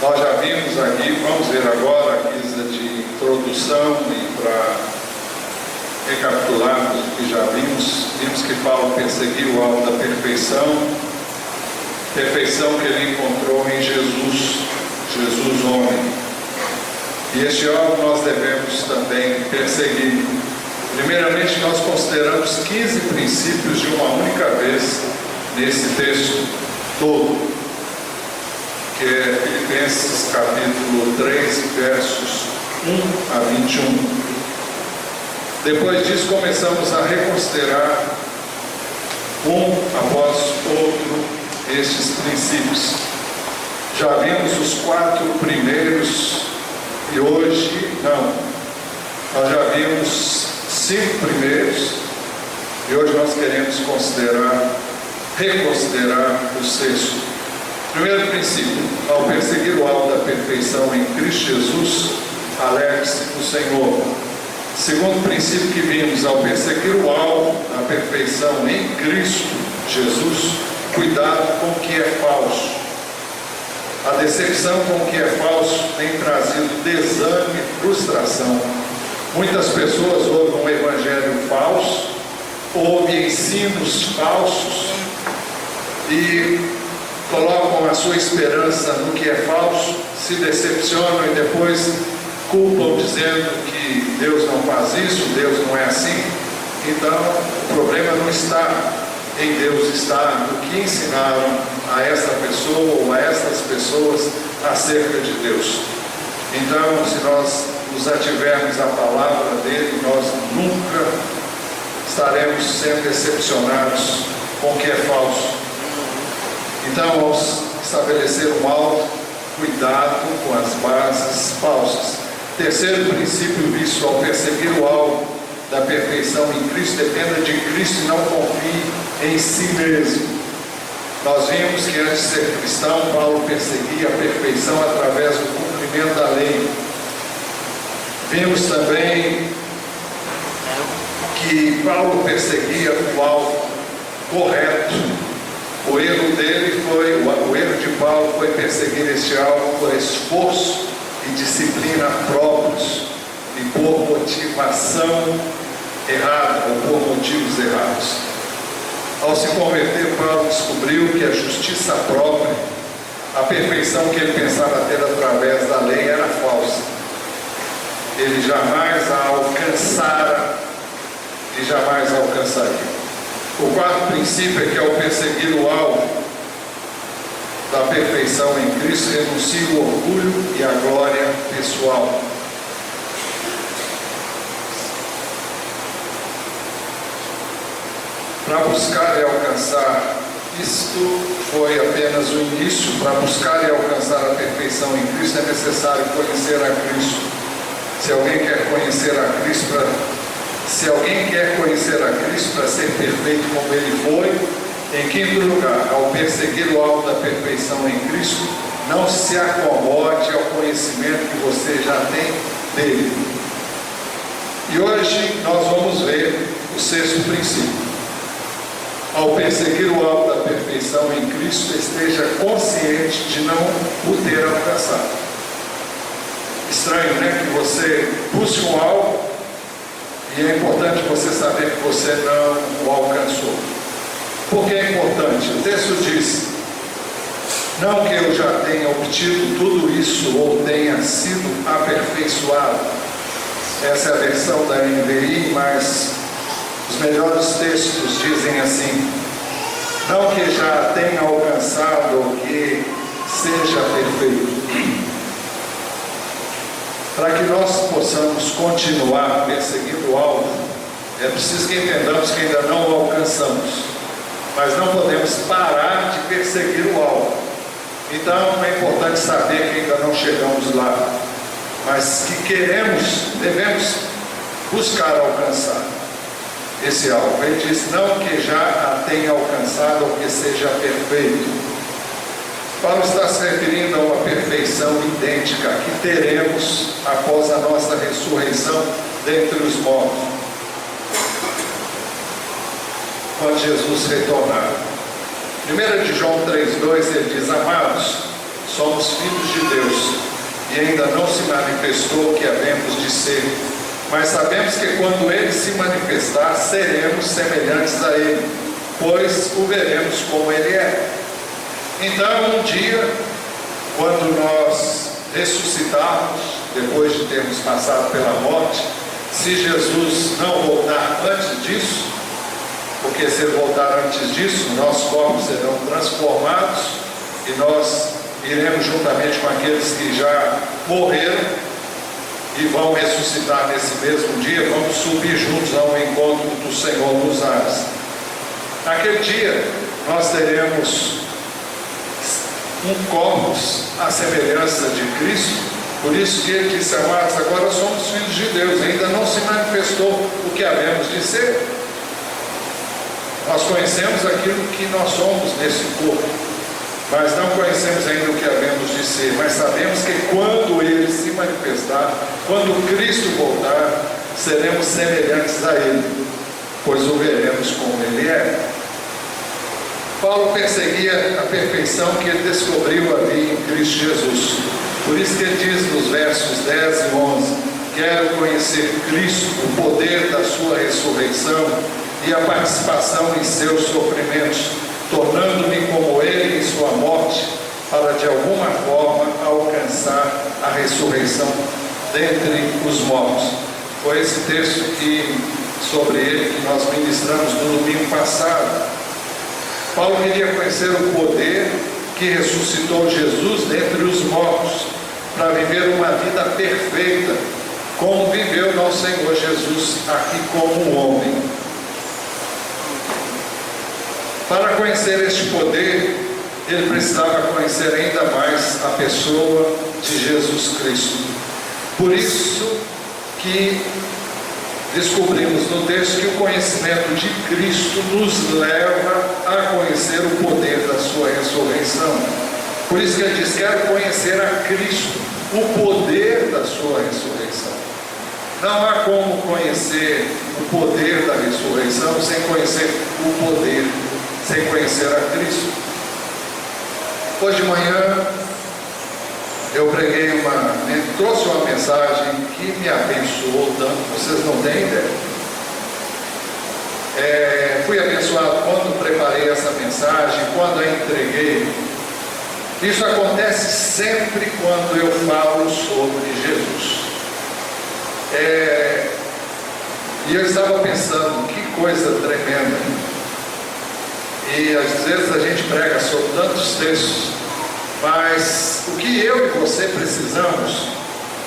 Nós já vimos aqui, vamos ver agora a guisa de introdução e para recapitularmos o que já vimos que Paulo perseguiu o alvo da perfeição que ele encontrou em Jesus homem. E este alvo nós devemos também perseguir. Primeiramente, nós consideramos 15 princípios de uma única vez nesse texto todo, que é Filipenses capítulo 3, versos 1 a 21. Depois disso, começamos a reconsiderar um após outro estes princípios. Já vimos os 4 primeiros e hoje não. Nós já vimos 5 primeiros e hoje nós queremos reconsiderar o 6º. Primeiro princípio: ao perseguir o alvo da perfeição em Cristo Jesus, alegre-se no Senhor. Segundo princípio que vimos: ao perseguir o alvo da perfeição em Cristo Jesus, cuidado com o que é falso. A decepção com o que é falso tem trazido desânimo e frustração. Muitas pessoas ouvem um evangelho falso, ouvem ensinos falsos e colocam a sua esperança no que é falso, se decepcionam e depois culpam dizendo que Deus não faz isso, Deus não é assim. Então, o problema não está em Deus, está no que ensinaram a esta pessoa ou a estas pessoas acerca de Deus. Então, se nós nos ativermos à palavra dele, nós nunca estaremos sendo decepcionados com o que é falso. Então, ao estabelecer um alvo, cuidado com as bases falsas. Terceiro princípio visto: ao perseguir o alvo da perfeição em Cristo, dependa de Cristo e não confie em si mesmo. Nós vimos que antes de ser cristão, Paulo perseguia a perfeição através do cumprimento da lei. Vimos também que Paulo perseguia o alvo correto. O erro de Paulo foi perseguir este alvo por esforço e disciplina próprios e por motivação errada ou por motivos errados. Ao se converter, Paulo descobriu que a justiça própria, a perfeição que ele pensava ter através da lei, era falsa. Ele jamais a alcançara e jamais a alcançaria. O quarto princípio é que ao perseguir o alvo da perfeição em Cristo, renuncia o orgulho e a glória pessoal. Para buscar e alcançar, isto foi apenas o início. Para buscar e alcançar a perfeição em Cristo é necessário conhecer a Cristo. Se alguém quer conhecer a Cristo para ser perfeito como ele foi, em quinto lugar, ao perseguir o alvo da perfeição em Cristo, não se acomode ao conhecimento que você já tem dele. E hoje nós vamos ver o 6º princípio. Ao perseguir o alvo da perfeição em Cristo, esteja consciente de não o ter alcançado. Estranho, né? Que você busque um alvo e é importante você saber que você não o alcançou. Por que é importante? O texto diz: não que eu já tenha obtido tudo isso ou tenha sido aperfeiçoado. Essa é a versão da NVI, mas os melhores textos dizem assim: não que já tenha alcançado ou que seja perfeito. Para que nós possamos continuar perseguindo o alvo, é preciso que entendamos que ainda não o alcançamos, mas não podemos parar de perseguir o alvo. Então é importante saber que ainda não chegamos lá, mas que devemos buscar alcançar esse alvo. Ele diz: não que já a tenha alcançado ou que seja perfeito. Paulo está se referindo a uma perfeição idêntica que teremos após a nossa ressurreição dentre os mortos, quando Jesus retornar. 1 de João 3,2 ele diz: amados, somos filhos de Deus e ainda não se manifestou o que havemos de ser. Mas sabemos que quando Ele se manifestar, seremos semelhantes a Ele, pois o veremos como Ele é. Então, um dia, quando nós ressuscitarmos, depois de termos passado pela morte, se Jesus não voltar antes disso, porque se Ele voltar antes disso, nossos corpos serão transformados e nós iremos juntamente com aqueles que já morreram e vão ressuscitar nesse mesmo dia, vamos subir juntos ao encontro do Senhor nos ares. Naquele dia, nós teremos um corpus à semelhança de Cristo. Por isso que Ele disse: amados, agora somos filhos de Deus, ainda não se manifestou o que havemos de ser. Nós conhecemos aquilo que nós somos nesse corpo, mas não conhecemos ainda o que havemos de ser. Mas sabemos que quando Ele se manifestar, quando Cristo voltar, seremos semelhantes a Ele, pois o veremos como Ele é. Paulo perseguia a perfeição que ele descobriu ali em Cristo Jesus. Por isso que ele diz nos versos 10 e 11: quero conhecer Cristo, o poder da sua ressurreição e a participação em seus sofrimentos, tornando-me como Ele em sua morte, para de alguma forma alcançar a ressurreição dentre os mortos. Foi esse texto sobre ele que nós ministramos no domingo passado. Paulo queria conhecer o poder que ressuscitou Jesus dentre os mortos, para viver uma vida perfeita, como viveu nosso Senhor Jesus aqui como um homem. Para conhecer este poder, ele precisava conhecer ainda mais a pessoa de Jesus Cristo. Por isso que descobrimos no texto que o conhecimento de Cristo nos leva a conhecer o poder da sua ressurreição. Por isso que ele diz: quero conhecer a Cristo, o poder da sua ressurreição. Não há como conhecer o poder da ressurreição sem conhecer o poder, sem conhecer a Cristo. Hoje de manhã eu preguei trouxe uma mensagem que me abençoou tanto, vocês não têm ideia. Fui abençoado quando preparei essa mensagem, quando a entreguei. Isso acontece sempre quando eu falo sobre Jesus. E eu estava pensando, que coisa tremenda. E às vezes a gente prega sobre tantos textos, mas o que eu e você precisamos,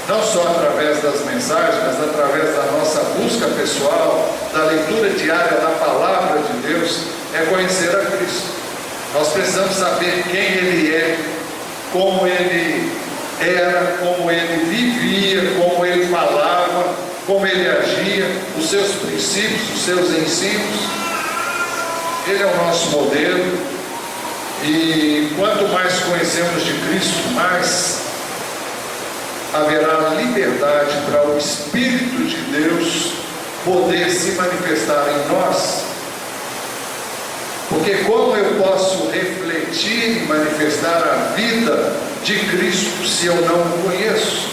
não só através das mensagens, mas através da nossa busca pessoal, da leitura diária da palavra de Deus, é conhecer a Cristo. Nós precisamos saber quem Ele é, como Ele era, como Ele vivia, como Ele falava, como Ele agia, os seus princípios, os seus ensinos. Ele é o nosso modelo. E quanto mais conhecemos de Cristo, mais haverá liberdade para o Espírito de Deus poder se manifestar em nós. Porque como eu posso refletir e manifestar a vida de Cristo se eu não o conheço?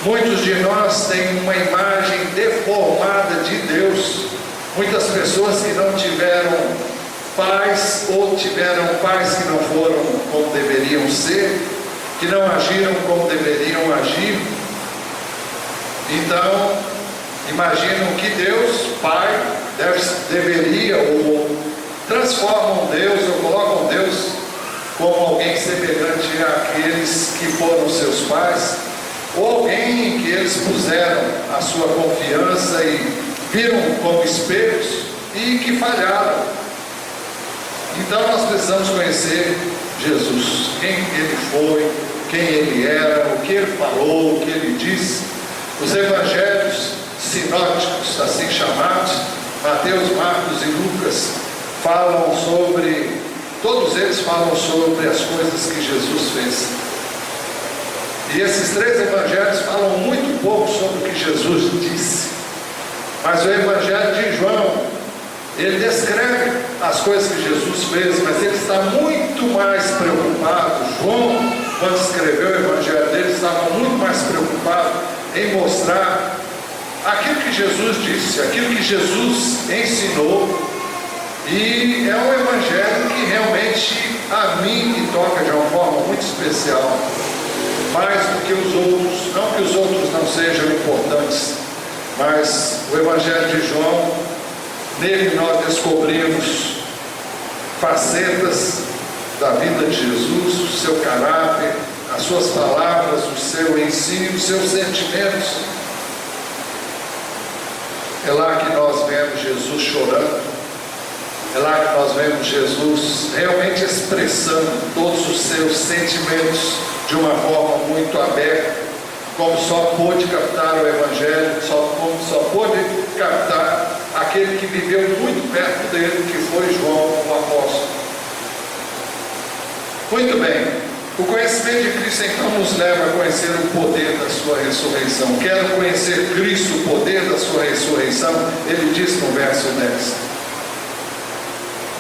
Muitos de nós têm uma imagem deformada de Deus. Muitas pessoas que não tiveram pais, ou tiveram pais que não foram como deveriam ser, que não agiram como deveriam agir. Então, imaginam que Deus, Pai, deveria, ou transformam Deus, ou colocam Deus como alguém semelhante àqueles que foram seus pais, ou alguém em que eles puseram a sua confiança e viram como espelhos e que falharam. Então nós precisamos conhecer Jesus, quem Ele foi, quem Ele era, o que Ele falou, o que Ele disse. Os evangelhos sinóticos, assim chamados, Mateus, Marcos e Lucas, falam sobre, todos eles falam sobre as coisas que Jesus fez. E esses três evangelhos falam muito pouco sobre o que Jesus disse. Mas o evangelho de João, ele descreve as coisas que Jesus fez, mas ele está muito mais preocupado. João, quando escreveu o evangelho dele, estava muito mais preocupado em mostrar aquilo que Jesus disse, aquilo que Jesus ensinou. E é um evangelho que realmente a mim me toca de uma forma muito especial, mais do que os outros. Não que os outros não sejam importantes, mas o evangelho de João, nele nós descobrimos facetas da vida de Jesus, o seu caráter, as suas palavras, o seu ensino, os seus sentimentos. É lá que nós vemos Jesus chorando. É lá que nós vemos Jesus realmente expressando todos os seus sentimentos de uma forma muito aberta, como só pôde captar o Evangelho, como só pôde captar aquele que viveu muito perto dele, que foi João, o apóstolo. Muito bem, o conhecimento de Cristo então nos leva a conhecer o poder da sua ressurreição. Quero conhecer Cristo, o poder da sua ressurreição, ele diz no verso 10.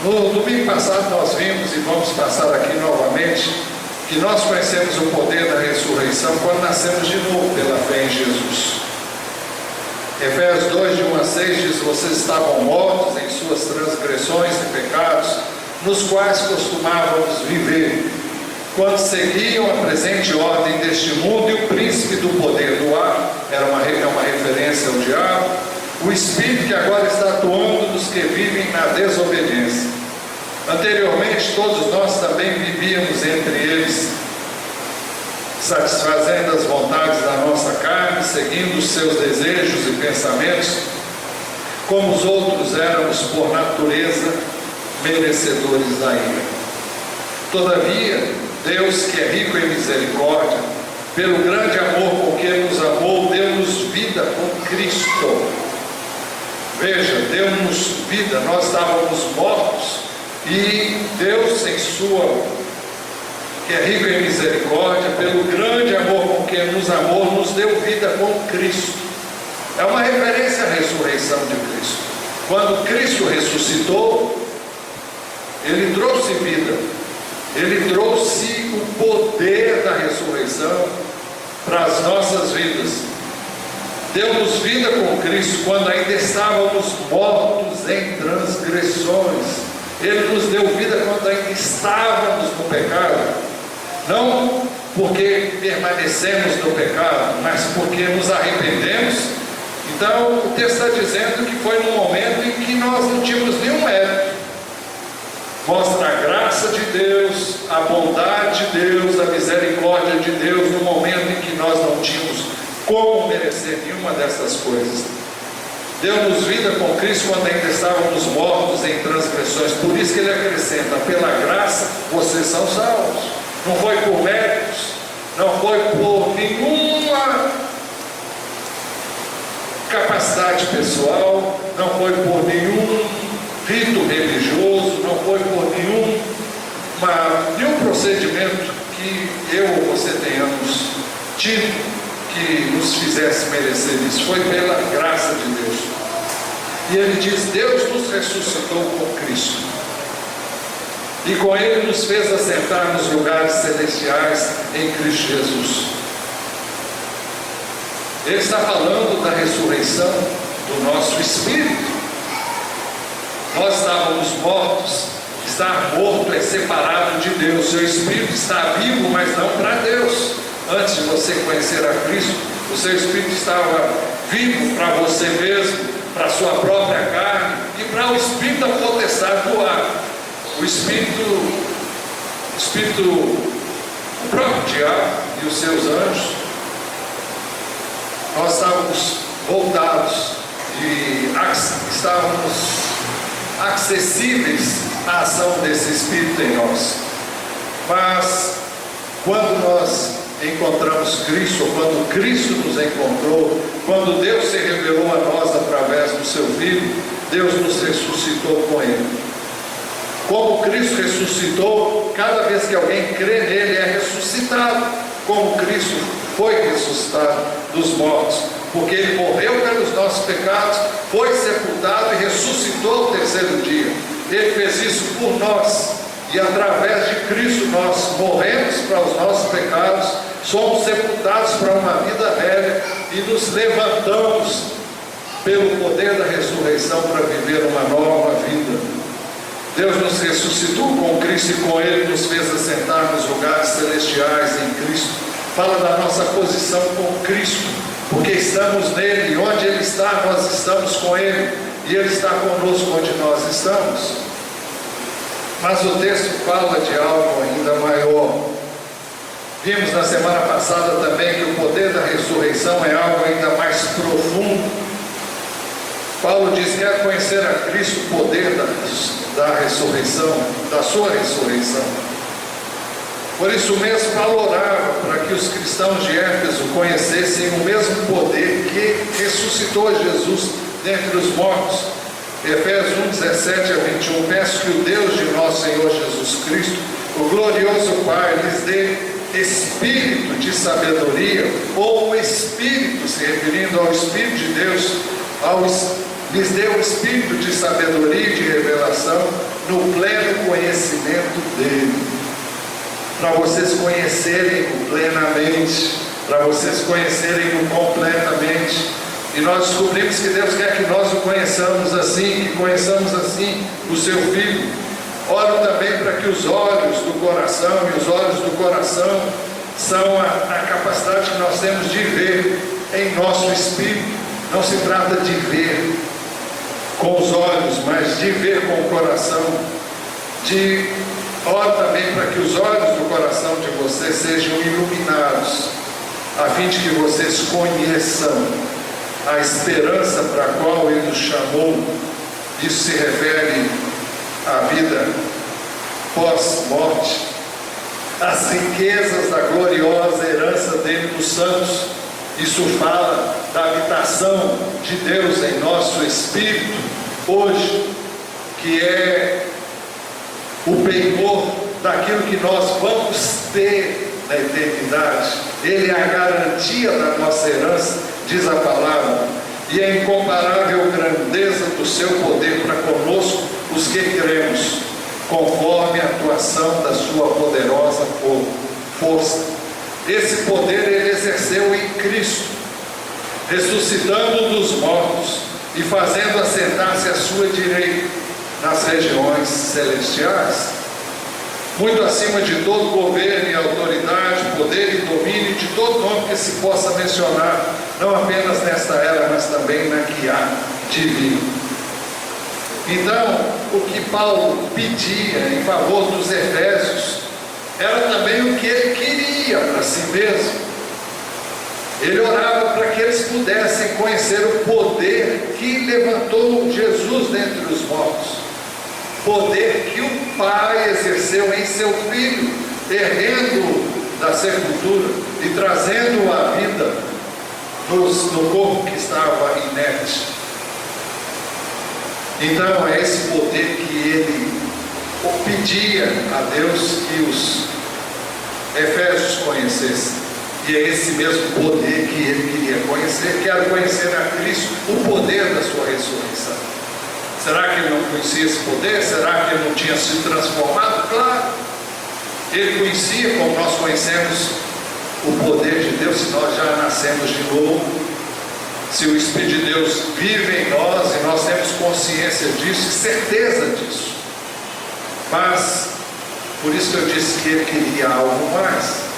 No domingo passado nós vimos, e vamos passar aqui novamente, que nós conhecemos o poder da ressurreição quando nascemos de novo pela fé em Jesus. Efésios 2, de 1 a 6 diz: vocês estavam mortos em suas transgressões e pecados, nos quais costumávamos viver, quando seguiam a presente ordem deste mundo e o príncipe do poder do ar, é uma referência ao diabo, o espírito que agora está atuando nos que vivem na desobediência. Anteriormente, todos nós também vivíamos entre eles, satisfazendo as vontades da nossa carne, seguindo os seus desejos e pensamentos, como os outros éramos por natureza merecedores da ira. Todavia, Deus, que é rico em misericórdia, pelo grande amor com que nos amou, deu-nos vida com Cristo. Veja, deu-nos vida. Nós estávamos mortos e Deus, em sua, que é rico em misericórdia, pelo grande amor com que nos amou, nos deu vida com Cristo. É uma referência à ressurreição de Cristo. Quando Cristo ressuscitou, ele trouxe vida, ele trouxe o poder da ressurreição para as nossas vidas. Deu-nos vida com Cristo quando ainda estávamos mortos em transgressões. Ele nos deu vida quando ainda estávamos no pecado, não porque permanecemos no pecado, mas porque nos arrependemos. Então o texto está dizendo que foi num momento em que nós não tínhamos nenhum mérito. Mostra a graça de Deus, a bondade de Deus, a misericórdia de Deus, no momento em que nós não tínhamos como merecer nenhuma dessas coisas. Deu-nos vida com Cristo quando ainda estávamos mortos em transgressões. Por isso que ele acrescenta: pela graça vocês são salvos. Não foi por méritos, não foi por nenhuma capacidade pessoal, não foi por nenhum rito religioso, não foi por nenhum procedimento que eu ou você tenhamos tido que nos fizesse merecer isso. Foi pela graça de Deus. E ele diz: Deus nos ressuscitou com Cristo, e com ele nos fez assentar nos lugares celestiais em Cristo Jesus. Ele está falando da ressurreição do nosso espírito. Nós estávamos mortos. Estar morto é separado de Deus. Seu espírito está vivo, mas não para Deus. Antes de você conhecer a Cristo, o seu espírito estava vivo para você mesmo, para a sua própria carne e para o espírito da potestade do ar. O próprio diabo e os seus anjos. Nós estávamos voltados e estávamos acessíveis à ação desse espírito em nós. Mas quando nós encontramos Cristo, quando Cristo nos encontrou, quando Deus se revelou a nós através do seu Filho, Deus nos ressuscitou com Ele. Como Cristo ressuscitou, cada vez que alguém crê nele é ressuscitado, como Cristo foi ressuscitado dos mortos, porque Ele morreu pelos nossos nossos pecados, foi sepultado e ressuscitou ao terceiro dia. Ele fez isso por nós, e através de Cristo nós morremos para os nossos pecados, somos sepultados para uma vida velha e nos levantamos pelo poder da ressurreição para viver uma nova vida. Deus nos ressuscitou com Cristo e com Ele nos fez assentar nos lugares celestiais em Cristo. Fala da nossa posição com Cristo, porque estamos nele, e onde Ele está, nós estamos com Ele, e Ele está conosco onde nós estamos. Mas o texto fala de algo ainda maior. Vimos na semana passada também que o poder da ressurreição é algo ainda mais profundo. Paulo diz: quer conhecer a Cristo, o poder da ressurreição, da sua ressurreição. Por isso mesmo Paulo orava para que os cristãos de Éfeso conhecessem o mesmo poder que ressuscitou Jesus dentre os mortos. Efésios 1:17-21, peço que o Deus de nosso Senhor Jesus Cristo, o glorioso Pai, lhes dê espírito de sabedoria, ou o Espírito, se referindo ao Espírito de Deus, lhes dê o espírito de sabedoria e de revelação no pleno conhecimento dele. Para vocês conhecerem-no plenamente, para vocês conhecerem-no completamente. E nós descobrimos que Deus quer que nós o conheçamos assim, que conheçamos assim o seu Filho. Oro também para que os olhos do coração, e os olhos do coração são a capacidade que nós temos de ver em nosso espírito. Não se trata de ver com os olhos, mas de ver com o coração. Oro também para que os olhos do coração de vocês sejam iluminados, a fim de que vocês conheçam a esperança para a qual Ele nos chamou. Isso se refere à vida pós-morte, as riquezas da gloriosa herança dele nos santos. Isso fala da habitação de Deus em nosso espírito hoje, que é o penhor daquilo que nós vamos ter na eternidade. Ele é a garantia da nossa herança, diz a palavra, e a incomparável grandeza do seu poder para conosco, os que cremos, conforme a atuação da sua poderosa força. Esse poder Ele exerceu em Cristo, ressuscitando dos mortos e fazendo assentar-se à sua direita nas regiões celestiais, muito acima de todo governo e autoridade, poder e domínio, de todo nome que se possa mencionar, não apenas nesta era, mas também na que há de vir. Então, o que Paulo pedia em favor dos Efésios era também o que ele queria para si mesmo. Ele orava para que eles pudessem conhecer o poder que levantou Jesus dentre os mortos, poder que o Pai exerceu em seu Filho, erguendo-o da sepultura e trazendo-o à vida no corpo que estava inerte. Então é esse poder que ele pedia a Deus que os Efésios conhecessem, e é esse mesmo poder que ele queria conhecer. Quero conhecer a Cristo, o poder da sua ressurreição. Será que ele não conhecia esse poder? Será que ele não tinha se transformado? Claro, ele conhecia, como nós conhecemos o poder de Deus, se nós já nascemos de novo, se o Espírito de Deus vive em nós e nós temos consciência disso e certeza disso. Mas, por isso que eu disse que ele queria algo mais.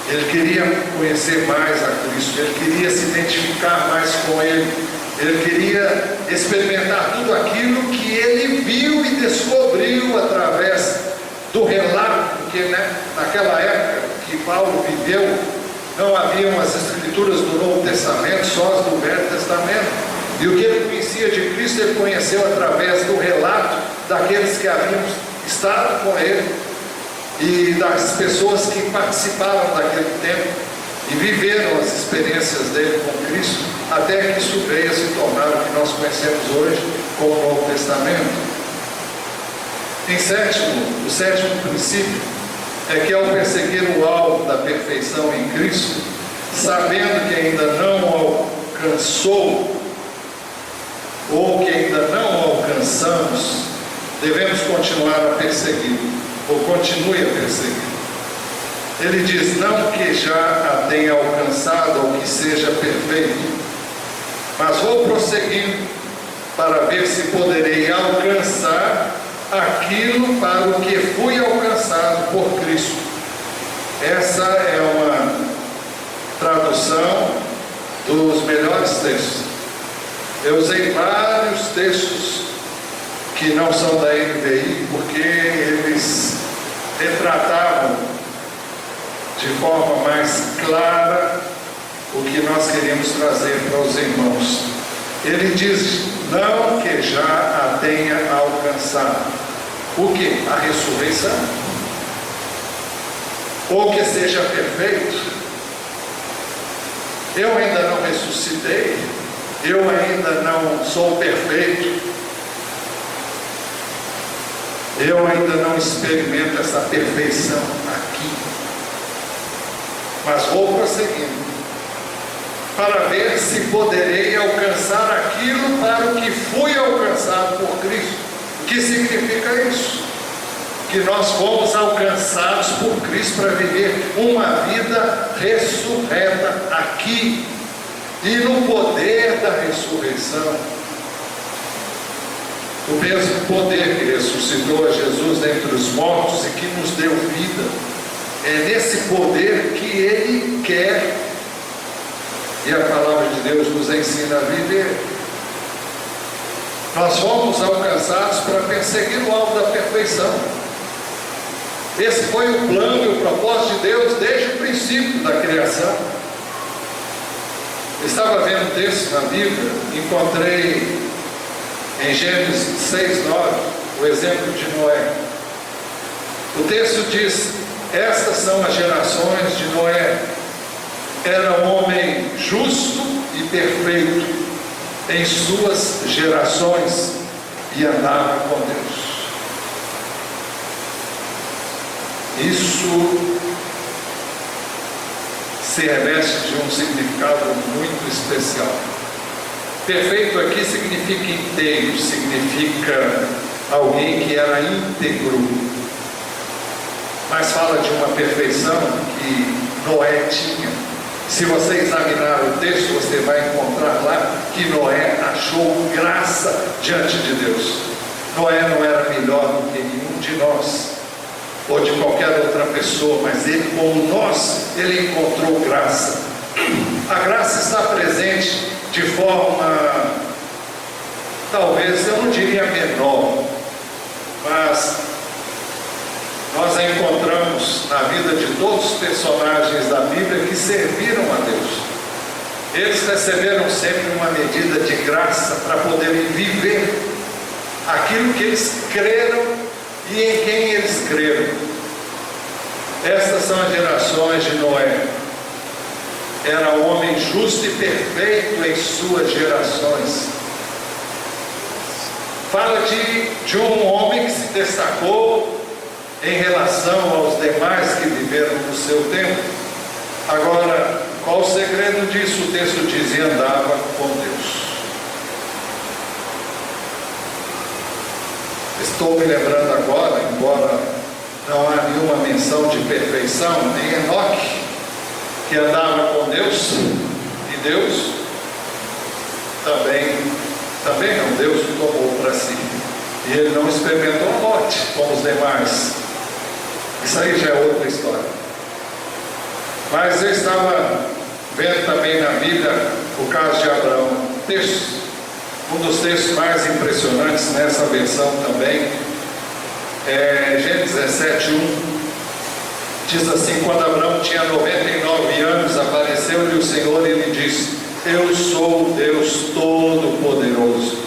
Ele queria conhecer mais a Cristo, ele queria se identificar mais com Ele, ele queria experimentar tudo aquilo que ele viu e descobriu através do relato, porque naquela época que Paulo viveu, não haviam as escrituras do Novo Testamento, só as do Velho Testamento, e o que ele conhecia de Cristo, ele conheceu através do relato daqueles que haviam estado com ele, e das pessoas que participaram daquele tempo e viveram as experiências dele com Cristo, até que isso veio a se tornar o que nós conhecemos hoje como o Novo Testamento. O sétimo princípio é que ao perseguir o alvo da perfeição em Cristo, sabendo que ainda não alcançou, ou que ainda não alcançamos, devemos continuar a persegui-lo, ou continue a persegui-lo. Ele diz: não que já a tenha alcançado ou que seja perfeito, mas vou prosseguindo para ver se poderei alcançar aquilo para o que fui alcançado por Cristo. Essa é uma tradução dos melhores textos. Eu usei vários textos que não são da NVI, porque eles retratavam de forma mais clara o que nós queríamos trazer para os irmãos. Ele diz: não que já a tenha alcançado. O que? A ressurreição. Ou que seja perfeito. Eu ainda não ressuscitei, eu ainda não sou perfeito, eu ainda não experimento essa perfeição aqui, mas vou prosseguindo para ver se poderei alcançar aquilo para o que fui alcançado por Cristo. O que significa isso? Que nós fomos alcançados por Cristo para viver uma vida ressurreta aqui e no poder da ressurreição. O mesmo poder que ressuscitou a Jesus dentre os mortos e que nos deu vida, é nesse poder que Ele quer, e a palavra de Deus nos ensina a viver. Nós fomos alcançados para perseguir o alvo da perfeição. Esse foi o plano e o propósito de Deus desde o princípio da criação. Eu estava vendo um texto na Bíblia, encontrei em Gênesis 6:9, o exemplo de Noé. O texto diz: estas são as gerações de Noé. Era um homem justo e perfeito em suas gerações e andava com Deus. Isso se reveste de um significado muito especial. Perfeito aqui significa inteiro, significa alguém que era íntegro, mas fala de uma perfeição que Noé tinha. Se você examinar o texto, você vai encontrar lá que Noé achou graça diante de Deus. Noé não era melhor do que nenhum de nós, ou de qualquer outra pessoa, mas ele, como nós, ele encontrou graça. A graça está presente de forma, talvez, eu não diria menor, mas nós a encontramos na vida de todos os personagens da Bíblia que serviram a Deus. Eles receberam sempre uma medida de graça para poderem viver aquilo que eles creram e em quem eles creram. Estas são as gerações de Noé. Era um homem justo e perfeito em suas gerações. Fala de um homem que se destacou em relação aos demais que viveram no seu tempo. Agora, qual o segredo disso? O texto diz: e andava com Deus. Estou me lembrando agora, embora não há nenhuma menção de perfeição, em Enoque, que andava com Deus, e Deus também não, Deus o tomou para si, e ele não experimentou a morte como os demais. Isso aí já é outra história. Mas eu estava vendo também na Bíblia o caso de Abraão. Um dos textos mais impressionantes nessa versão também é Gênesis 17:1. Diz assim: quando Abraão tinha 99 anos, apareceu-lhe o Senhor e lhe disse: eu sou o Deus Todo-Poderoso,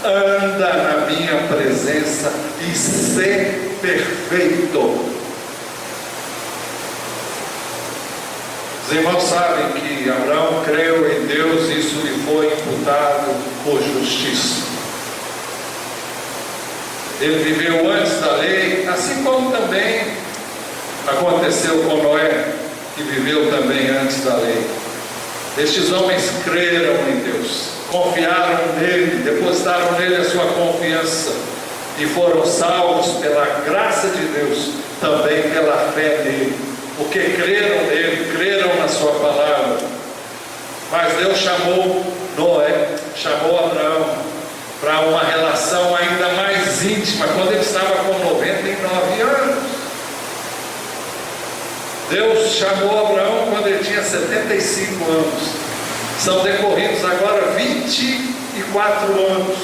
anda na minha presença e sê perfeito. Os irmãos sabem que Abraão creu em Deus e isso lhe foi imputado por justiça. Ele viveu antes da lei, assim como também aconteceu com Noé, que viveu também antes da lei. Estes homens creram em Deus. confiaram nele, depositaram nele a sua confiança e foram salvos pela graça de Deus, também pela fé nele, porque creram nele, creram na sua palavra. Mas Deus chamou Noé, chamou Abraão para uma relação ainda mais íntima, quando ele estava com 99 anos. Deus chamou Abraão quando ele tinha 75 anos. São decorridos agora 24 anos.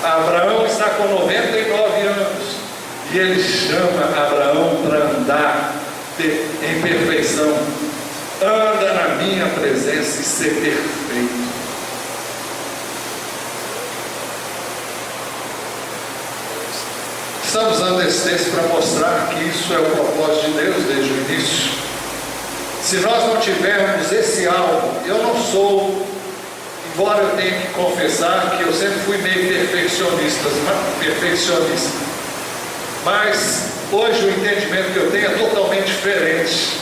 Abraão está com 99 anos. E ele chama Abraão para andar em perfeição. Anda na minha presença e ser perfeito. Estamos usando esse texto para mostrar que isso é o propósito de Deus desde o início. Se nós não tivermos esse alvo, eu não sou, embora eu tenha que confessar que eu sempre fui meio perfeccionista, mas hoje o entendimento que eu tenho é totalmente diferente.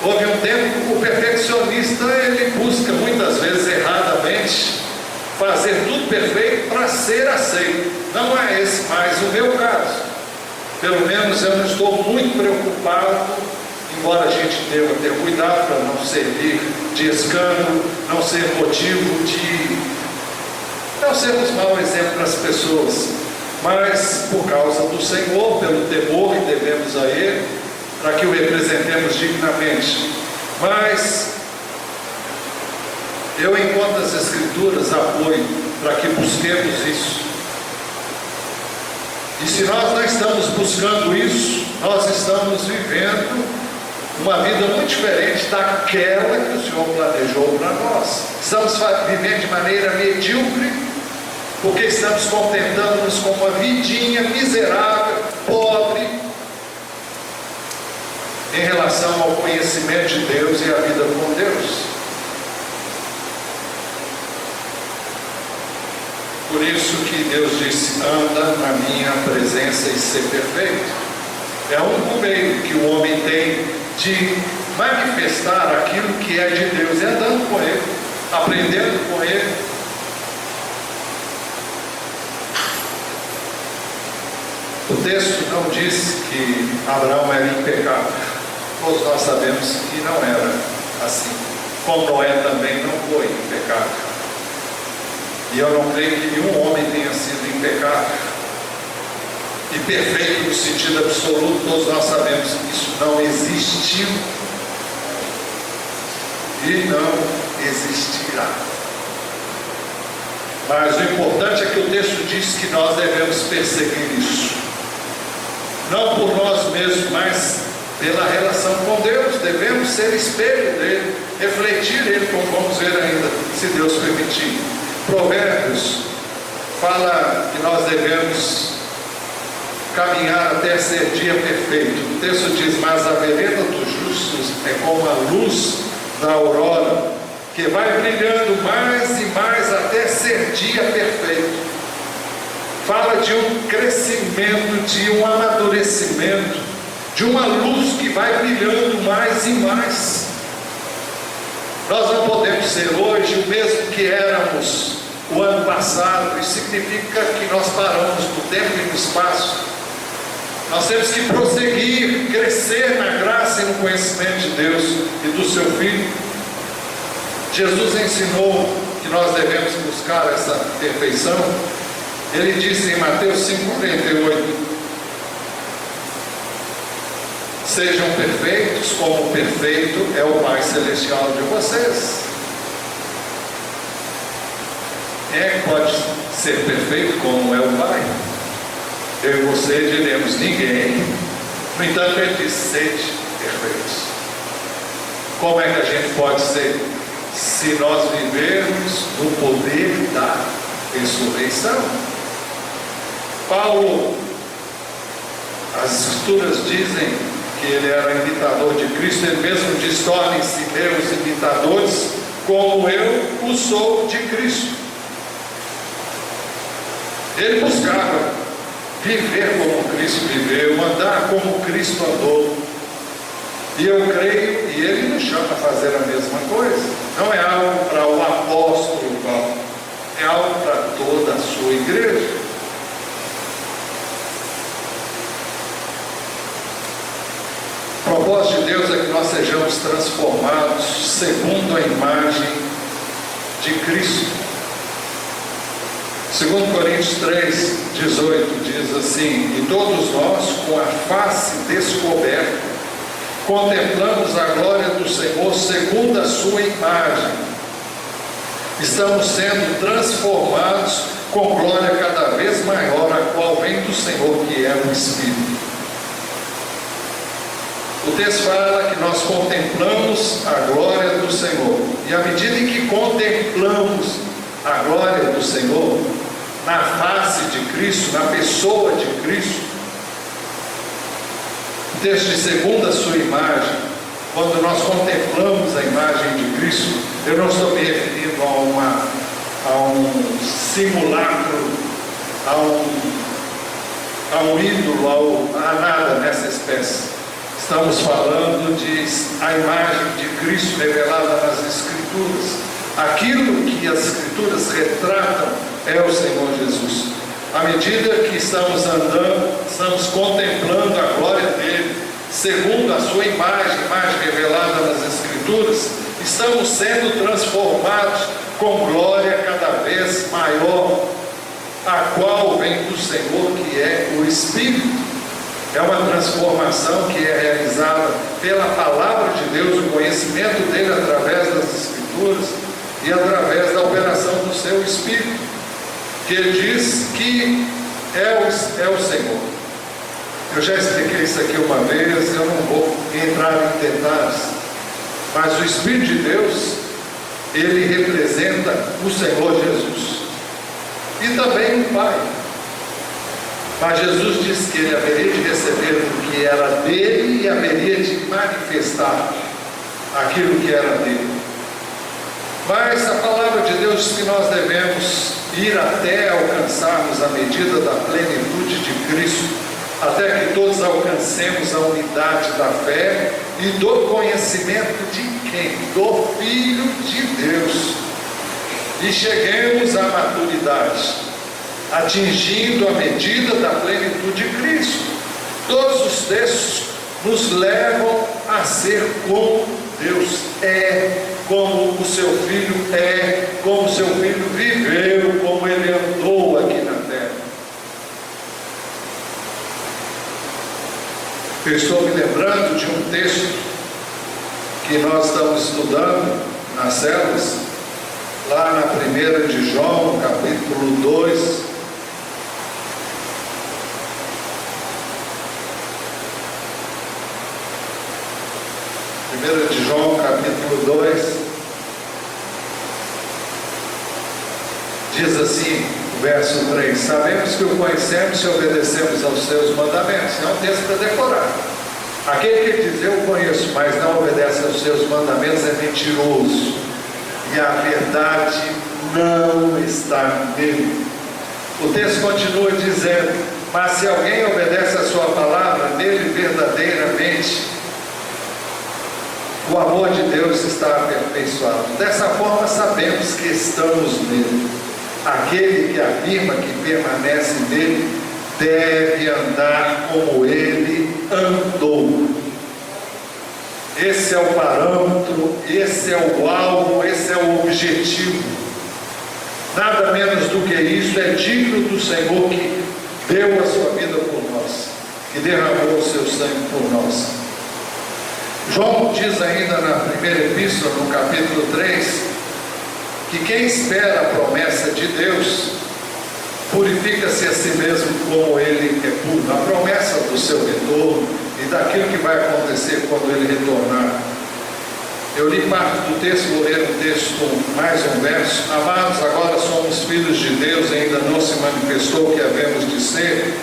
Houve um tempo que o perfeccionista, ele busca muitas vezes erradamente fazer tudo perfeito para ser aceito. Não é esse mais o meu caso. Pelo menos eu não estou muito preocupado, embora a gente deva ter cuidado para não servir de escândalo, não ser motivo de não sermos mau exemplo para as pessoas, mas por causa do Senhor, pelo temor que devemos a Ele, para que o representemos dignamente. Mas eu encontro as Escrituras apoio para que busquemos isso. E se nós não estamos buscando isso, nós estamos vivendo uma vida muito diferente daquela que o Senhor planejou para nós. Estamos vivendo de maneira medíocre, porque estamos contentando-nos com uma vidinha miserável, pobre, em relação ao conhecimento de Deus e a vida com Deus. Por isso que Deus disse: anda na minha presença e ser perfeito. É o único meio que o homem tem de manifestar aquilo que é de Deus, é andando com Ele, aprendendo com Ele. O texto não diz que Abraão era impecável. Todos nós sabemos que não era assim. Como Noé também não foi impecável. E eu não creio que nenhum homem tenha sido impecável e perfeito no sentido absoluto. Todos nós sabemos que isso não existiu e não existirá. Mas o importante é que o texto diz que nós devemos perseguir isso, não por nós mesmos, mas pela relação com Deus. Devemos ser espelho dele, refletir ele, como vamos ver ainda, se Deus permitir. Provérbios fala que nós devemos caminhar até ser dia perfeito. O texto diz: mas a vereda dos justos é como a luz da aurora, que vai brilhando mais e mais até ser dia perfeito. Fala de um crescimento, de um amadurecimento, de uma luz que vai brilhando mais e mais. Nós não podemos ser hoje o mesmo que éramos o ano passado. Isso significa que nós paramos no tempo e no espaço. Nós temos que prosseguir, crescer na graça e no conhecimento de Deus e do seu Filho. Jesus ensinou que nós devemos buscar essa perfeição. Ele disse em Mateus 5,48: sejam perfeitos como perfeito é o Pai Celestial de vocês. Quem é que pode ser perfeito como é o Pai? Eu e você diremos: ninguém. No entanto, ele diz: sede perfeitos. Como é que a gente pode ser? Se nós vivermos no poder da ressurreição. Paulo, as Escrituras dizem que ele era imitador de Cristo. Ele mesmo diz: tornem-se meus imitadores, como eu o sou de Cristo. Ele buscava viver como Cristo viveu, andar como Cristo andou. E eu creio, e ele nos chama a fazer a mesma coisa. Não é algo para o apóstolo Paulo, sua igreja. O propósito de Deus é que nós sejamos transformados segundo a imagem de Cristo. 2 Coríntios 3:18 diz assim: e todos nós, com a face descoberta, contemplamos a glória do Senhor segundo a sua imagem. Estamos sendo transformados com glória cada vez maior, a qual vem do Senhor, que é o Espírito. O texto fala que nós contemplamos a glória do Senhor. E à medida em que contemplamos a glória do Senhor, na face de Cristo, na pessoa de Cristo, o texto de segundo a sua imagem, quando nós contemplamos a imagem de Cristo, eu não estou me referindo a um simulacro, a um ídolo, a nada nessa espécie. Estamos falando de a imagem de Cristo revelada nas Escrituras. Aquilo que as Escrituras retratam é o Senhor Jesus. À medida que estamos andando, estamos contemplando a glória dele, segundo a sua imagem revelada nas Escrituras, estamos sendo transformados com glória cada vez maior, a qual vem do Senhor, que é o Espírito. É uma transformação que é realizada pela palavra de Deus, o conhecimento dele através das Escrituras e através da operação do seu Espírito, que ele diz que é o Senhor. Eu já expliquei isso aqui uma vez, eu não vou entrar em detalhes, mas o Espírito de Deus, ele representa o Senhor Jesus e também o Pai. Mas Jesus disse que ele haveria de receber o que era dele e haveria de manifestar aquilo que era dele. Mas a palavra de Deus diz que nós devemos ir até alcançarmos a medida da plenitude de Cristo, até que todos alcancemos a unidade da fé e do conhecimento de quem? Do Filho de Deus. E cheguemos à maturidade, atingindo a medida da plenitude de Cristo. Todos os textos nos levam a ser como Deus é, como o seu Filho é, como o seu Filho viveu, como ele andou aqui na terra. Eu estou me lembrando de um texto que nós estamos estudando nas células, lá na 1 de João, capítulo 2, de João, capítulo 2, diz assim, verso 3: sabemos que o conhecemos se obedecemos aos seus mandamentos. É um texto para decorar. Aquele que diz eu o conheço, mas não obedece aos seus mandamentos, é mentiroso, e a verdade não está nele. O texto continua dizendo: mas se alguém obedece a sua palavra, nele verdadeiramente o amor de Deus está aperfeiçoado. Dessa forma sabemos que estamos nele. Aquele que afirma que permanece nele deve andar como ele andou. Esse é o parâmetro, esse é o alvo, esse é o objetivo. Nada menos do que isso é digno do Senhor, que deu a sua vida por nós, que derramou o seu sangue por nós. João diz ainda na primeira epístola, no capítulo 3, que quem espera a promessa de Deus purifica-se a si mesmo como ele é puro. A promessa do seu retorno e daquilo que vai acontecer quando ele retornar. Eu li parte do texto, vou ler um texto, mais um verso. Amados, agora somos filhos de Deus, ainda não se manifestou o que havemos de ser,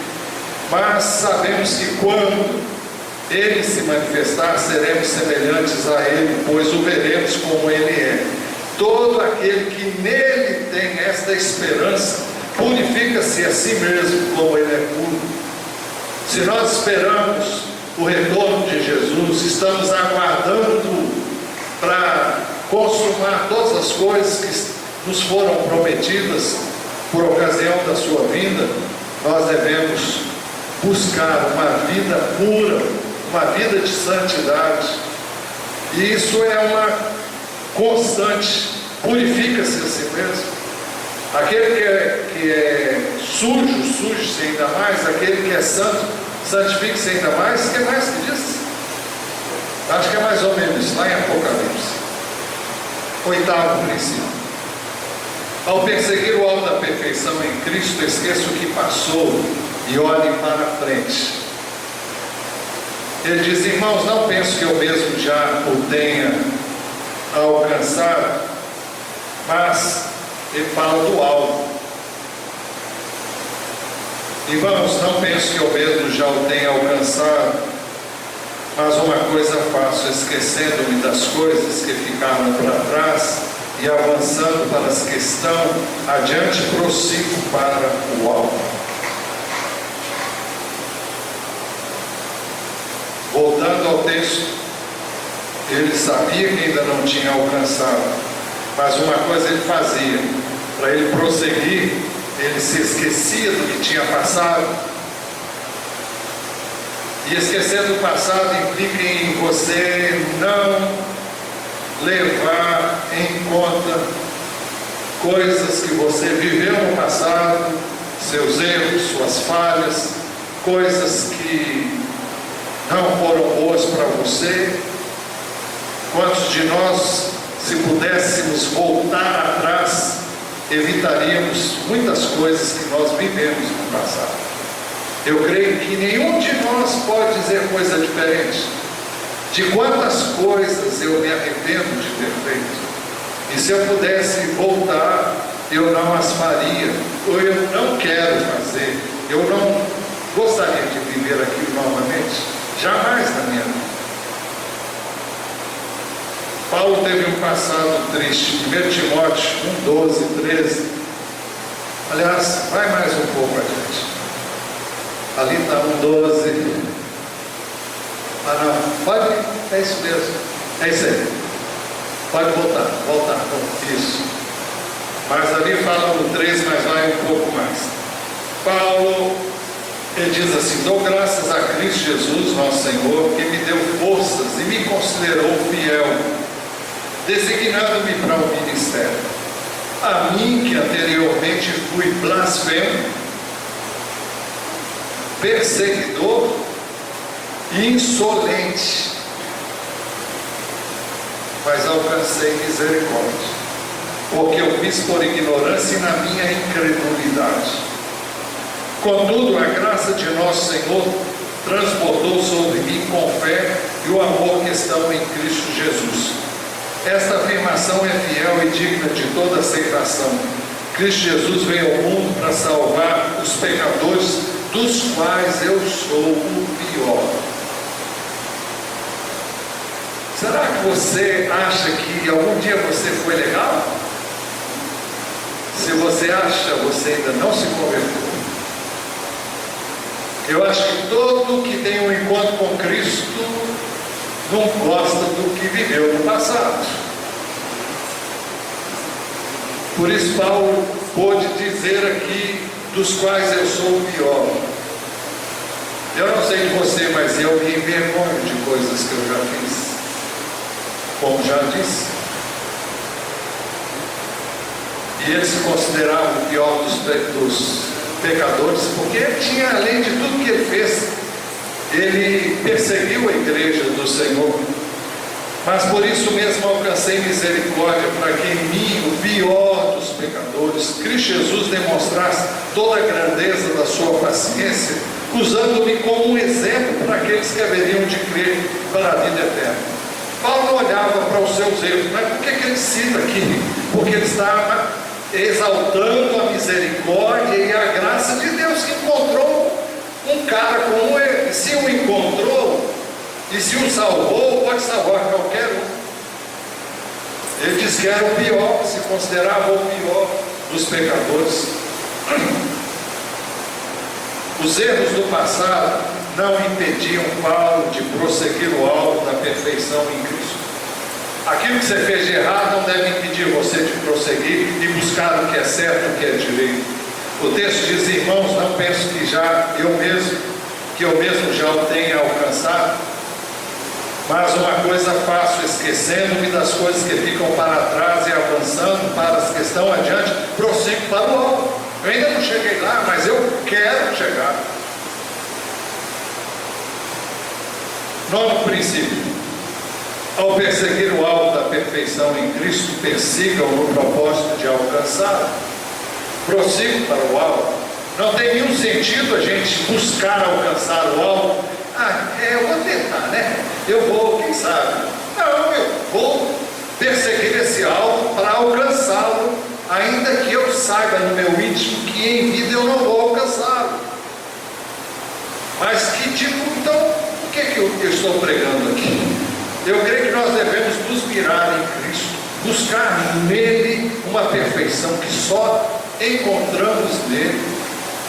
mas sabemos que quando ele se manifestar, seremos semelhantes a ele, pois o veremos como ele é. Todo aquele que nele tem esta esperança, purifica-se a si mesmo como ele é puro. Se nós esperamos o retorno de Jesus, estamos aguardando para consumar todas as coisas que nos foram prometidas, por ocasião da sua vinda, nós devemos buscar uma vida pura, uma vida de santidade. E isso é uma constante. Purifica-se a si mesmo. Aquele que é sujo, suje-se ainda mais. Aquele que é santo, santifique-se ainda mais. O que mais que diz? Acho que é mais ou menos isso, lá em Apocalipse. 8º princípio. Ao perseguir o alvo da perfeição em Cristo, esqueça o que passou e olhe para frente. Ele diz: irmãos, não penso que eu mesmo já o tenha alcançado, mas ele fala do alvo. Irmãos, não penso que eu mesmo já o tenha alcançado, mas uma coisa faço, esquecendo-me das coisas que ficaram para trás e avançando para as que estão adiante, prossigo para o alvo. Voltando ao texto, ele sabia que ainda não tinha alcançado, mas uma coisa ele fazia, para ele prosseguir, ele se esquecia do que tinha passado. E esquecer do passado implica em você não levar em conta coisas que você viveu no passado, seus erros, suas falhas, coisas que não foram boas para você. Quantos de nós, se pudéssemos voltar atrás, evitaríamos muitas coisas que nós vivemos no passado? Eu creio que nenhum de nós pode dizer coisa diferente. De quantas coisas eu me arrependo de ter feito, e se eu pudesse voltar, eu não as faria, ou eu não quero fazer, eu não gostaria de viver aquilo novamente, jamais na minha vida. Paulo teve um passado triste. 1 Timóteo 1:12, 13. Aliás, vai mais um pouco adiante. Ali está 1:12. Ah, não, pode, é isso mesmo, é isso aí. Pode voltar, isso. Mas ali fala no 13, mas vai um pouco mais. Paulo, ele diz assim: dou graças a Cristo Jesus, nosso Senhor, que me deu forças e me considerou fiel, designando-me para o ministério. A mim, que anteriormente fui blasfemo, perseguidor e insolente, mas alcancei misericórdia, porque eu fiz por ignorância e na minha incredulidade. Contudo, a graça de nosso Senhor transbordou sobre mim com fé e o amor que estão em Cristo Jesus. Esta afirmação é fiel e digna de toda aceitação. Cristo Jesus veio ao mundo para salvar os pecadores, dos quais eu sou o pior. Será que você acha que algum dia você foi legal? Se você acha, você ainda não se converteu. Eu acho que todo que tem um encontro com Cristo não gosta do que viveu no passado. Por isso Paulo pôde dizer aqui: dos quais eu sou o pior. Eu não sei de você, mas eu me envergonho de coisas que eu já fiz, como já disse. E ele se considerava o pior dos pecadores, porque ele tinha, além de tudo que ele fez, ele perseguiu a igreja do Senhor. Mas por isso mesmo alcancei misericórdia, para que em mim, o pior dos pecadores, Cristo Jesus demonstrasse toda a grandeza da sua paciência, usando-me como um exemplo para aqueles que haveriam de crer para a vida eterna. Paulo não olhava para os seus erros, mas por que ele cita aqui? Porque ele estava exaltando a misericórdia e a graça de Deus, que encontrou um cara como ele. Se o encontrou e se o salvou, pode salvar qualquer um. Ele diz que era o pior, se considerava o pior dos pecadores. Os erros do passado não impediam Paulo de prosseguir o alvo da perfeição em Cristo. Aquilo que você fez de errado não deve impedir você de prosseguir e buscar o que é certo e o que é direito. O texto diz: irmãos, não penso que eu mesmo já o tenha alcançado, mas uma coisa faço, esquecendo-me das coisas que ficam para trás e avançando para as que estão adiante, prossigo para o alvo. Eu ainda não cheguei lá, mas eu quero chegar. Nono princípio: ao perseguir o alvo da perfeição em Cristo, persigam no propósito de alcançá-lo. Prossigo para o alvo. Não tem nenhum sentido a gente buscar alcançar o alvo. Eu vou tentar, né? Eu vou, quem sabe? Não, eu vou perseguir esse alvo para alcançá-lo, ainda que eu saiba no meu íntimo que em vida eu não vou alcançá-lo. Mas que tipo, então, o que é que eu estou pregando aqui? Eu creio que nós devemos nos mirar em Cristo, buscar nele uma perfeição que só encontramos nele,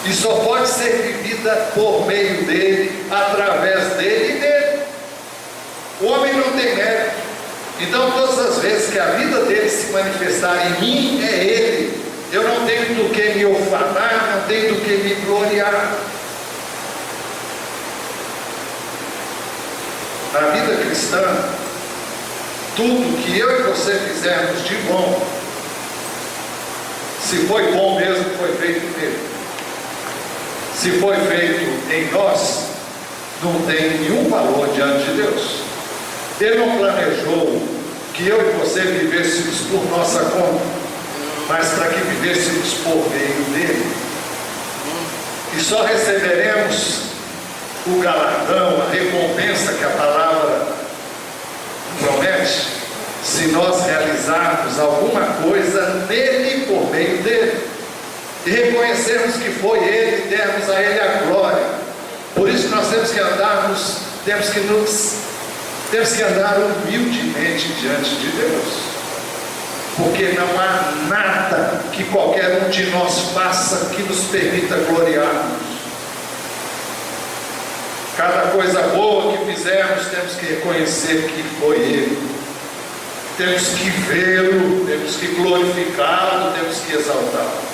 e só pode ser vivida por meio dele, através dele e dele. O homem não tem mérito. Então todas as vezes que a vida dele se manifestar em mim, é ele. Eu não tenho do que me ufanar, não tenho do que me gloriar. Na vida cristã, tudo que eu e você fizermos de bom, se foi bom mesmo, foi feito nele. Se foi feito em nós, não tem nenhum valor diante de Deus. Ele não planejou que eu e você vivêssemos por nossa conta, mas para que vivêssemos por meio dele. E só receberemos o galardão, a recompensa que a palavra promete, se nós realizarmos alguma coisa nele, por meio dele, e reconhecermos que foi ele, e dermos a ele a glória. Por isso nós temos que andarmos, temos que andar humildemente diante de Deus, porque não há nada que qualquer um de nós faça que nos permita gloriarmos. Cada coisa boa que fizermos, temos que reconhecer que foi ele, temos que vê-lo, temos que glorificá-lo, temos que exaltá-lo.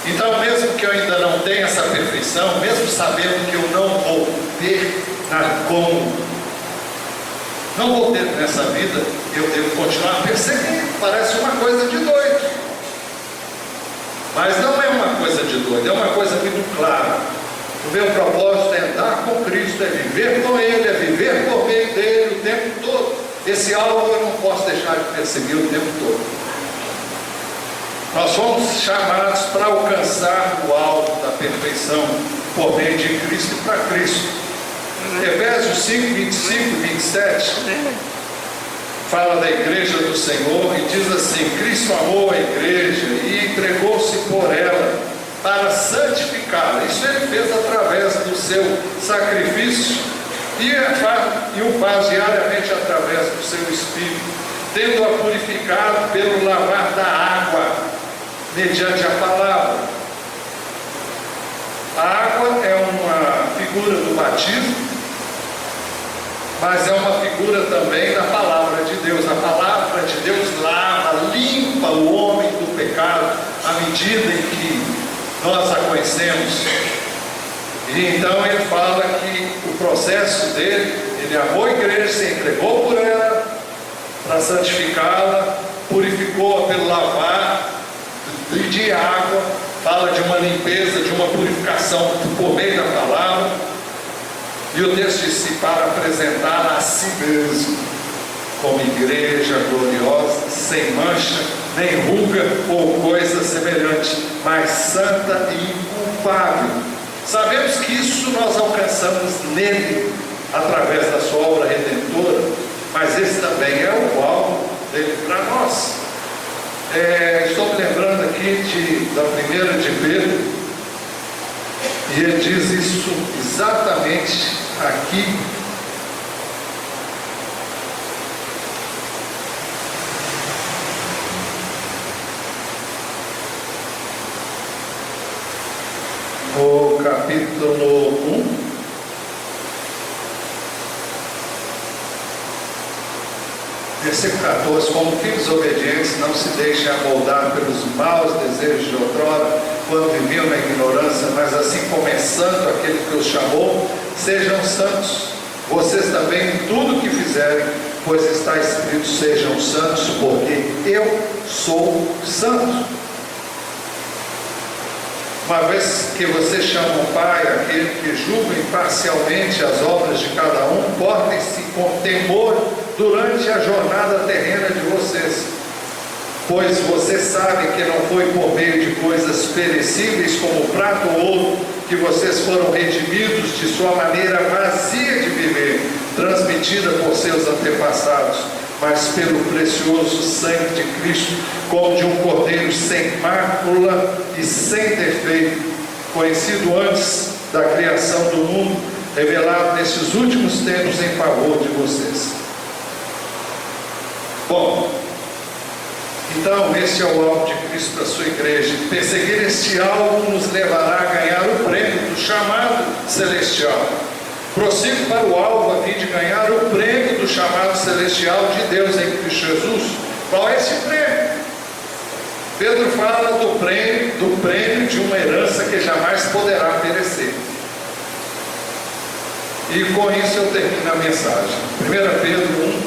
Então, mesmo que eu ainda não tenha essa perfeição, mesmo sabendo que eu não vou ter não vou ter nessa vida, eu devo continuar perseguindo. Parece uma coisa de doido, mas não é uma coisa de doido, é uma coisa muito clara. O meu propósito é andar com Cristo, é viver com Ele, é viver por meio dele o tempo todo. Esse alvo eu não posso deixar de perseguir o tempo todo. Nós fomos chamados para alcançar o alvo da perfeição por meio de Cristo e para Cristo. Efésios 5, 25 e 27 fala da igreja do Senhor e diz assim: Cristo amou a igreja e entregou-se por ela para santificá-la. Isso ele fez através do seu sacrifício e o faz diariamente através do seu Espírito, tendo-a purificado pelo lavar da água mediante a palavra. A água é uma figura do batismo, mas é uma figura também da palavra de Deus. A palavra de Deus lava, limpa o homem do pecado à medida em que nós a conhecemos. E então ele fala que o processo dele, ele amou a igreja, se entregou por ela para santificá-la, purificou-a pelo lavar de água, fala de uma limpeza, de uma purificação por meio da palavra. E o texto diz: para apresentar a si mesmo como igreja gloriosa, sem mancha, nem ruga ou coisa semelhante, mas santa e inculpável. Sabemos que isso nós alcançamos nele, através da sua obra redentora, mas esse também é o alvo dele para nós. Estou me lembrando aqui da primeira de Pedro, e ele diz isso exatamente aqui. No capítulo 1, versículo 14: como filhos obedientes, não se deixem amoldar pelos maus desejos de outrora, quando viviam na ignorância, mas assim como é santo aquele que os chamou, sejam santos. Vocês também em tudo que fizerem, pois está escrito: sejam santos, porque eu sou santo. Uma vez que você chama o Pai, aquele que julga imparcialmente as obras de cada um, portem-se com temor durante a jornada terrena de vocês, pois você sabe que não foi por meio de coisas perecíveis como prata ou ouro que vocês foram redimidos de sua maneira vazia de viver, transmitida por seus antepassados, mas pelo precioso sangue de Cristo, como de um cordeiro sem mácula e sem defeito, conhecido antes da criação do mundo, revelado nesses últimos tempos em favor de vocês. Bom, então este é o alvo de Cristo para a sua igreja. Perseguir este alvo nos levará a ganhar o prêmio do chamado celestial. Prossigo para o alvo a fim de ganhar o prêmio do chamado celestial de Deus em Cristo Jesus. Qual é esse prêmio? Pedro fala do prêmio de uma herança que jamais poderá perecer. E com isso eu termino a mensagem. 1 Pedro 1,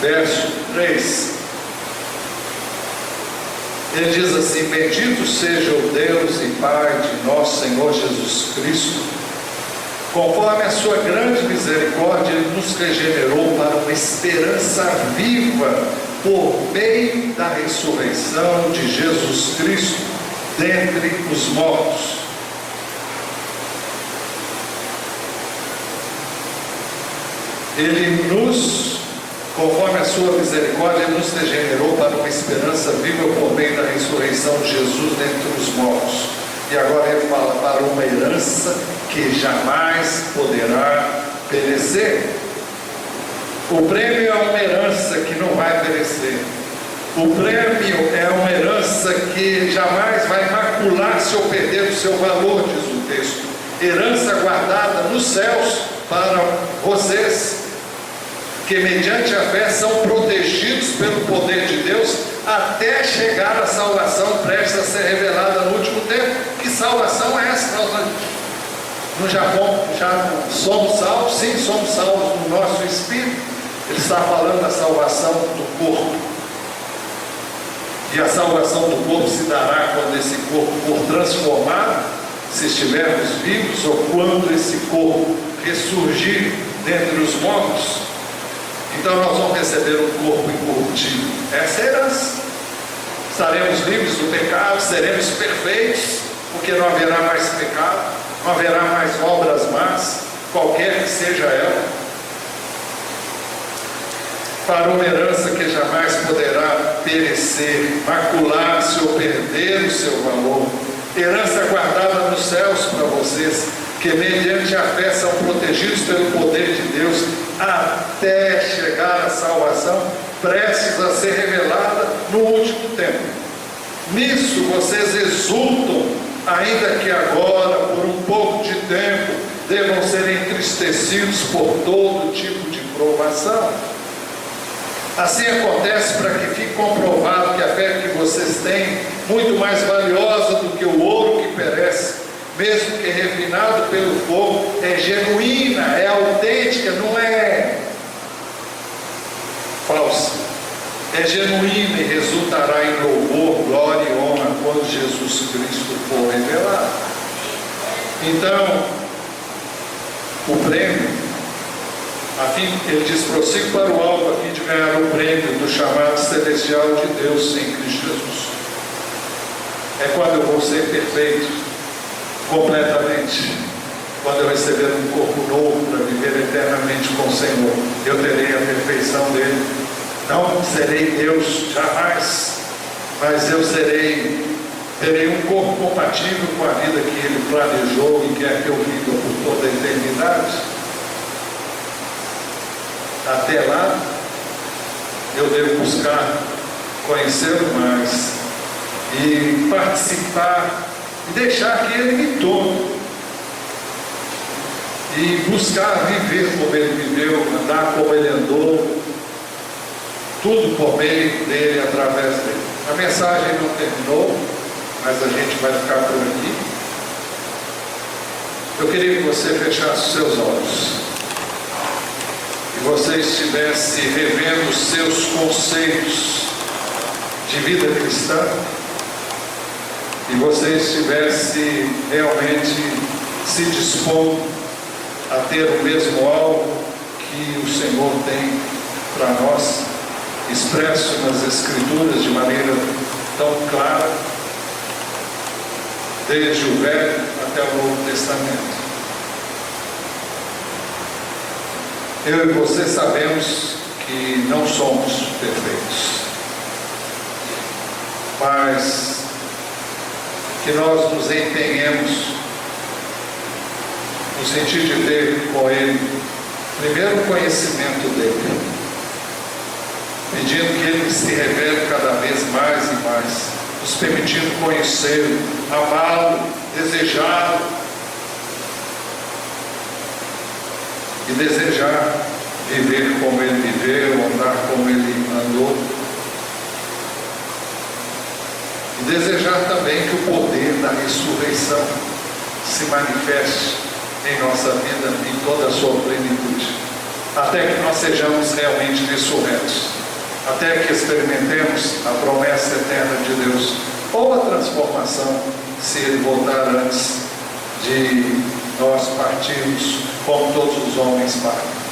verso 3. Ele diz assim: bendito seja o Deus e Pai de nosso Senhor Jesus Cristo, conforme a sua grande misericórdia, Ele nos regenerou para uma esperança viva, por meio da ressurreição de Jesus Cristo dentre os mortos. Ele nos, conforme a sua misericórdia, nos regenerou para uma esperança viva por meio da ressurreição de Jesus dentre os mortos. E agora ele fala: para uma herança que jamais poderá perecer. O prêmio é uma herança que não vai perecer. O prêmio é uma herança que jamais vai macular-se ou perder o seu valor, diz o texto. Herança guardada nos céus para vocês, que mediante a fé são protegidos pelo poder de Deus até chegar à salvação prestes a ser revelada no último tempo. Que salvação é essa? No Japão já somos salvos? Sim, somos salvos no nosso espírito. Ele está falando da salvação do corpo. E a salvação do corpo se dará quando esse corpo for transformado, se estivermos vivos, ou quando esse corpo ressurgir dentre os mortos. Então nós vamos receber um corpo incorruptível. Essa é a herança. Estaremos livres do pecado, seremos perfeitos, porque não haverá mais pecado, não haverá mais obras más, qualquer que seja ela. Para uma herança que jamais poderá perecer, macular-se ou perder o seu valor. Herança guardada nos céus para vocês, que mediante a fé são protegidos pelo poder de Deus até chegar à salvação, prestes a ser revelada no último tempo. Nisso vocês exultam, ainda que agora, por um pouco de tempo, devam ser entristecidos por todo tipo de provação. Assim acontece para que fique comprovado que a fé que vocês têm, muito mais valiosa do que o ouro que perece, mesmo que refinado pelo fogo, é genuína, é autêntica, não é falsa. É genuína e resultará em louvor, glória e honra quando Jesus Cristo for revelado. Então, o prêmio, ele diz: prossigo para o alvo a fim de ganhar o prêmio do chamado celestial de Deus em Cristo Jesus. É quando eu vou ser perfeito completamente, quando eu receber um corpo novo para viver eternamente com o Senhor. Eu terei a perfeição dele. Não serei Deus jamais, mas eu terei um corpo compatível com a vida que ele planejou e quer que eu viva por toda a eternidade. Até lá, eu devo buscar conhecê-lo mais e participar e deixar que ele me tome e buscar viver como ele viveu, andar como ele andou, tudo por meio dele, através dele. A mensagem não terminou, mas a gente vai ficar por aqui. Eu queria que você fechasse os seus olhos e você estivesse revendo os seus conceitos de vida cristã e você estivesse realmente se dispondo a ter o mesmo alvo que o Senhor tem para nós, expresso nas Escrituras de maneira tão clara, desde o Velho até o Novo Testamento. Eu e você sabemos que não somos perfeitos, mas que nós nos empenhemos no sentido de ter com Ele, primeiro, o conhecimento dEle, pedindo que Ele se revele cada vez mais e mais, nos permitindo conhecê-lo, amá-lo, desejá-lo e desejar viver como Ele viveu, andar como Ele andou, e desejar também que o poder da ressurreição se manifeste em nossa vida em toda a sua plenitude, até que nós sejamos realmente ressurretos, até que experimentemos a promessa eterna de Deus, ou a transformação, se Ele voltar antes de nós partirmos, como todos os homens partem.